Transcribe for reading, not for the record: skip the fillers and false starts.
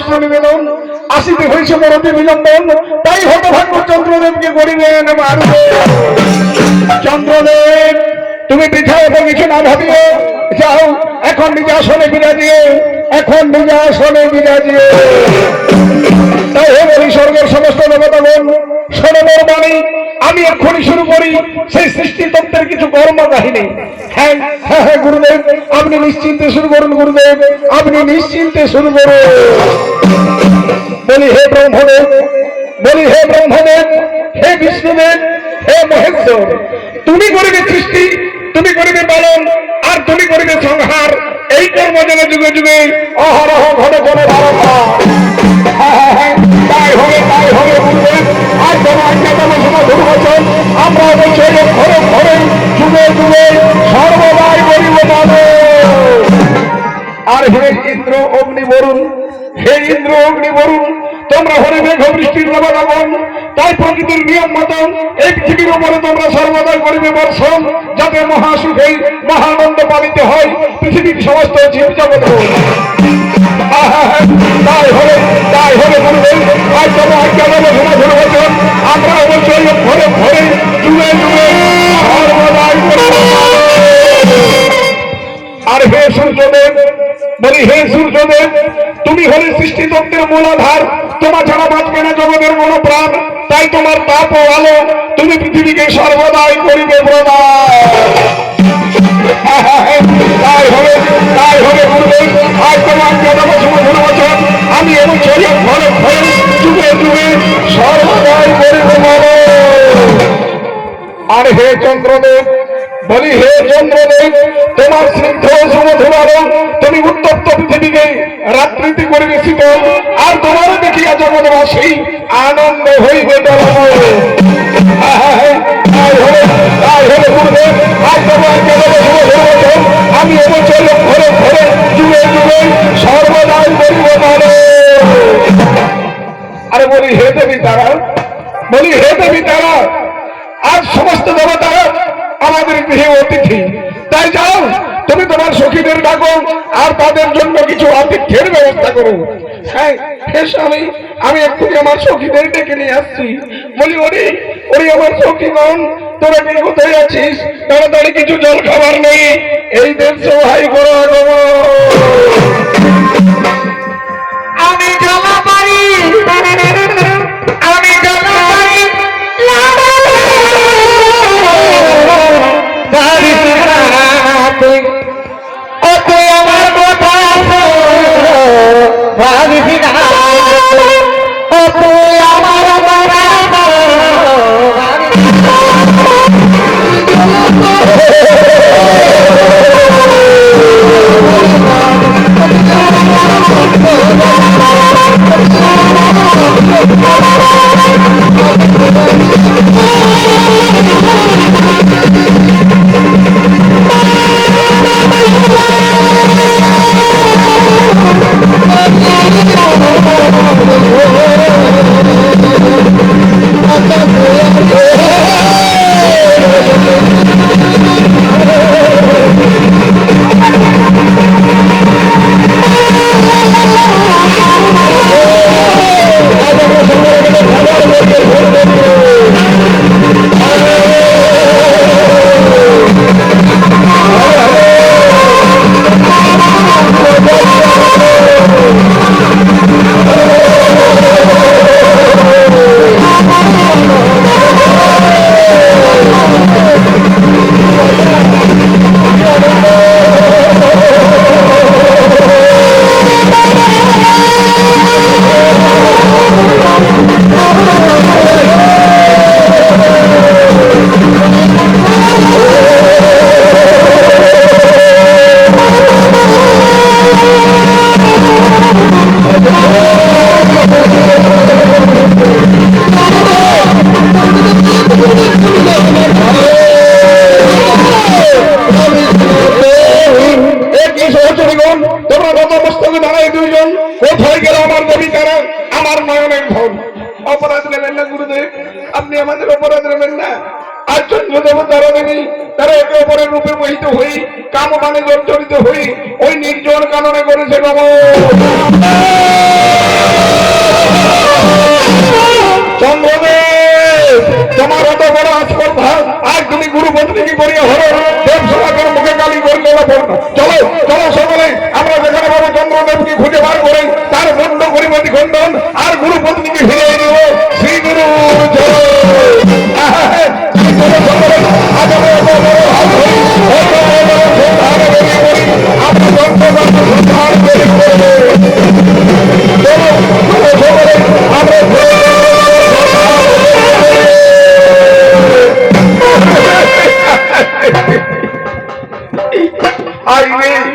বস্ত্র নিবেদন আসিতে হয়েছে মরতে বিলম্বন, তাই হতভাগ্য চন্দ্রদেবকে করিবেন মারবে। চন্দ্রদেব তুমি বৃথা এবং কিছু না ভাবিও, যাও এখন নিজ আসনে বিরাজিও, এখন নিজ আসনে বিরাজিও। তাই হে বলি স্বর্গের সমস্ত দেবতাগণ শোনো বাণী, আমি এক্ষুনি শুরু করি সেই সৃষ্টি তত্ত্বের কিছু কর্ম কাহিনী। হ্যাঁ হ্যাঁ হ্যাঁ গুরুদেব, আপনি নিশ্চিন্তে শুরু করুন। গুরুদেব আপনি নিশ্চিন্তে শুরু করুন। বলি হে ব্রহ্মদেব, বলি হে ব্রহ্মদেব, হে বিষ্ণুদেব, হে মহেশ্বর, তুমি করিবে সৃষ্টি, তুমি করিবে পালন, আর তুমি করিবে সংহার। এই কর্ম যেন যুগে যুগে অহরহ ঘন ঘন বারম্বার। তাই হবে তাই হবে গুরুদেব। আর যেন আজ্ঞাতম সমাধুর বচন আমরা অবশ্যই ঘরে ঘরে যুগে যুগে সর্বদাই করিব পালন। আর হে ইন্দ্র অগ্নি বরুণ, হে ইন্দ্র অগ্নি বরুণ, তোমরা হরে মেঘ বৃষ্টির দেবতাগণ, তাই প্রকৃতির নিয়ম মতন এই পৃথিবীর উপরে তোমরা সর্বদাই করিবে বর্ষণ, যাতে মহাসুখে মহানন্দ পালিত হয় পৃথিবীর সমস্ত জীব জগৎ। তাই হবে গুরুদেব। আর তবে আজ্ঞা দেব সমাধুর বচন আমরা অবশ্যই ঘরে ঘরে যুগে যুগে সর্বদাই করিব। আর হে সূর্যদেব, বলি হে সূর্যদেব, তুমি হলে সৃষ্টি তত্ত্বের মূলাধার, তোমার ছাড়া বাঁচবে না জগতের কোনো প্রাণ, তাই তোমার তাপ ও আলো তুমি পৃথিবীকে সর্বদাই করিবে প্রদান। তাই হবে গুরুদেব। আজ তোমার সমাধান বচন আমি অবশ্যই ঘরে ঘরে যুগে যুগে সর্বদাই করিব বলো। আর হে চন্দ্রদেব, বলি হে চন্দ্রদেব, তোমার স্নিগ্ধ সমধুর আলো তুমি উত্তপ্ত পৃথিবীকে রাত্রিতে করিবে শীতল, আর তোমার দেখিয়া জগৎবাসী আনন্দ হইবে দলময়। তাই হবে গুরুদেব। আজ তোমার আমি অবশ্যই ঘরে ঘরে যুগে যুগে সর্বদাই করিব বলো। আরে বলি হে দেবী তারা, বলি হে দেবী তারা, আজ সমস্ত দেবতারা আমাদের গৃহে অতিথি, তাই যাও তুমি তোমার সখীদের ডাকো আর তাদের জন্য কিছু আতিথ্যের ব্যবস্থা করো। হ্যাঁ হে স্বামী, আমি এক্ষুনি আমার সখীদের ডেকে নিয়ে আসছি। বলি ওরে ওরে আমার সখীগণ, তোরা কি কোথায় আছিস? তাড়াতাড়ি কিছু জল খাবার নেই, এই দেব সহায় করো আগমন। আমি জমা পারি, আমি জমা পারি আমার কথা ভাবিস না, তুই আমার আপনি আমাদের অপরাধ নেবেন না। আর চন্দ্রদেব তারা নেই, তারা একে অপরের রূপে মোহিত হই, কাম মানে জর্জরিত হই, ওই নির্জন কাননে করেছে নমঃ। পড়ো না, চলো